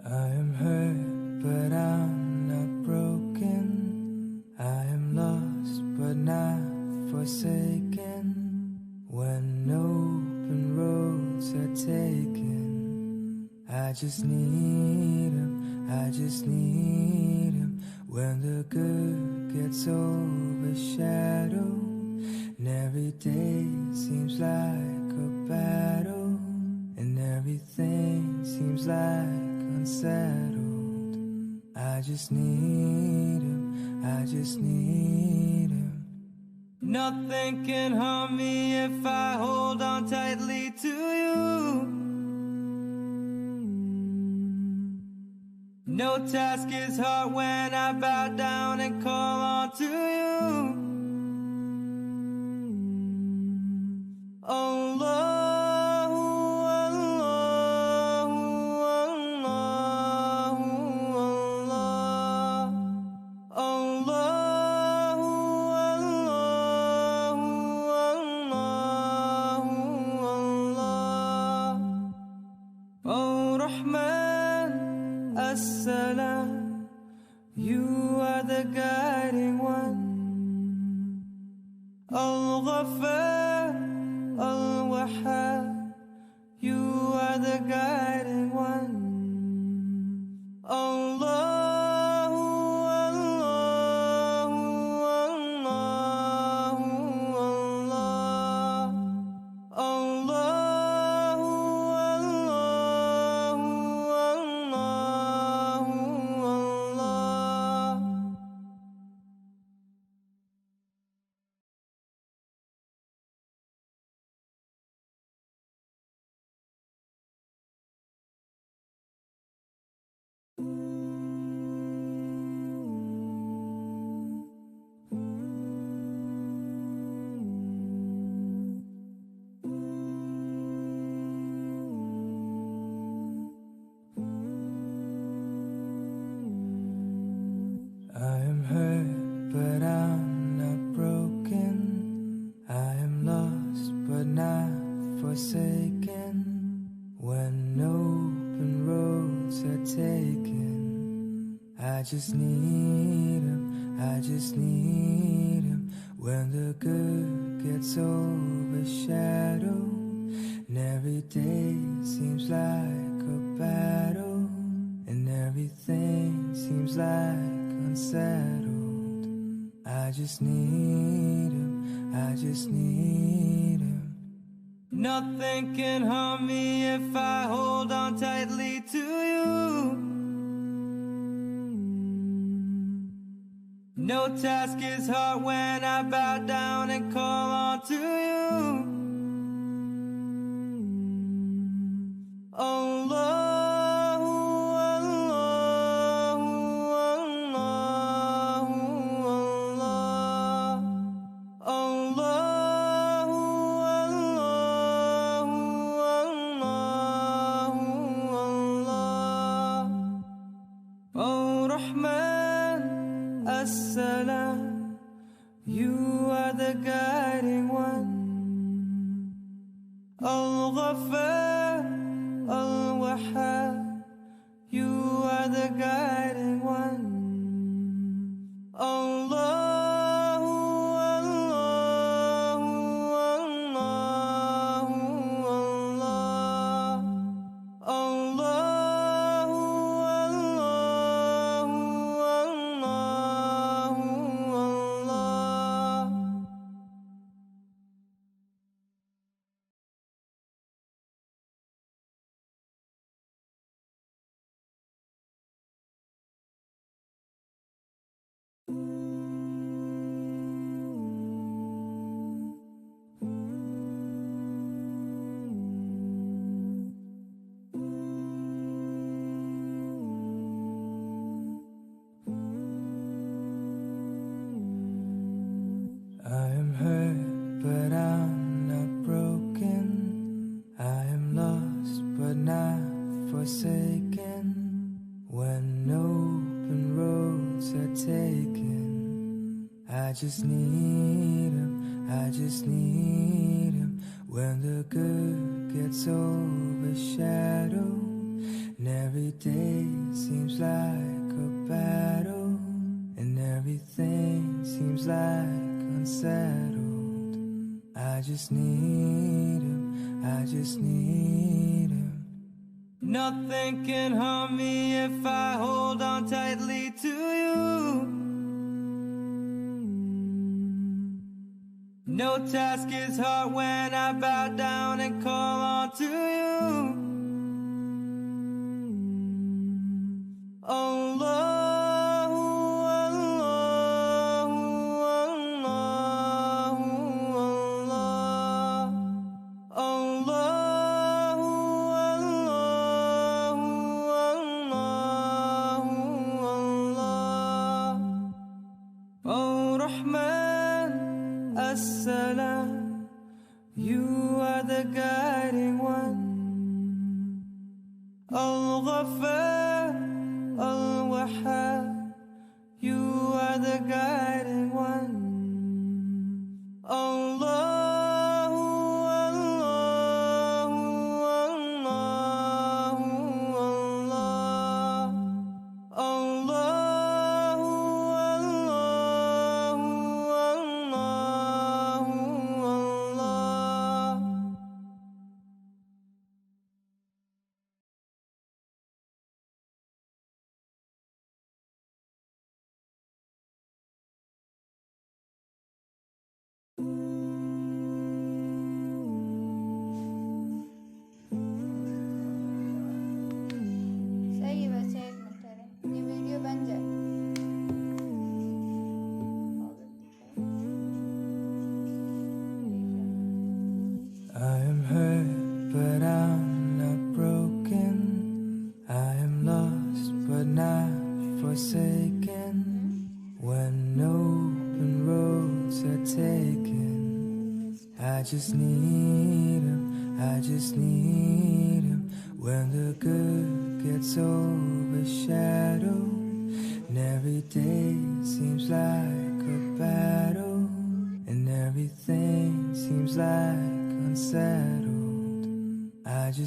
I am hurt, but I'm not broken. I am lost, but not forsaken. When open roads are taken, I just need him, I just need him. When the good gets overshadowed, and every day seems like a battle, and everything seems like unsettled. I just need him, I just need him. Nothing can harm me if I hold on tightly to you. No task is hard when I bow down and call on to you. Allah. Assalam, you are the guiding one. Al-Ghaffar, Al-Wahhab, you are the guiding one. Allah. I am hurt, but I'm not broken. I am lost, but not forsaken. When open roads are taken, I just need him, I just need him. When the good gets overshadowed, and every day seems like a battle, and everything seems like unsettled. I just need him, I just need him. Nothing can harm me if I hold on tightly to you. No task is hard when I bow down and call on to you. Allah. Assalam, you are the guiding one. Al-Ghaffar, Al-Wahhab, you are the guiding one. Allah. taken. I just need him, I just need him. When the good gets overshadowed, and every day seems like a battle, and everything seems like unsettled. I just need him, I just need him. Nothing can harm me if I hold on tightly to you. No task is hard when I bow down and call on to you. Allahu, Allahu, Allahu, Allah. Allahu, Allahu, Allah. Oh Rahman, Assalam, you are the guiding one. Al-Ghaffar, Al-Wahhab, you are the guiding one. Allahu, Allahu, Allahu, Allah. Allahu, Allahu, Allahu, Allah. सही है वैसे एक minute ठहरे ये video बन जाए I am hurt, but I'm not broken. I am lost, but not forsaken. When open roads are taken, I just need him, I just need him. When the good gets overshadowed, and every day seems like a battle, and everything seems like unsettled. I just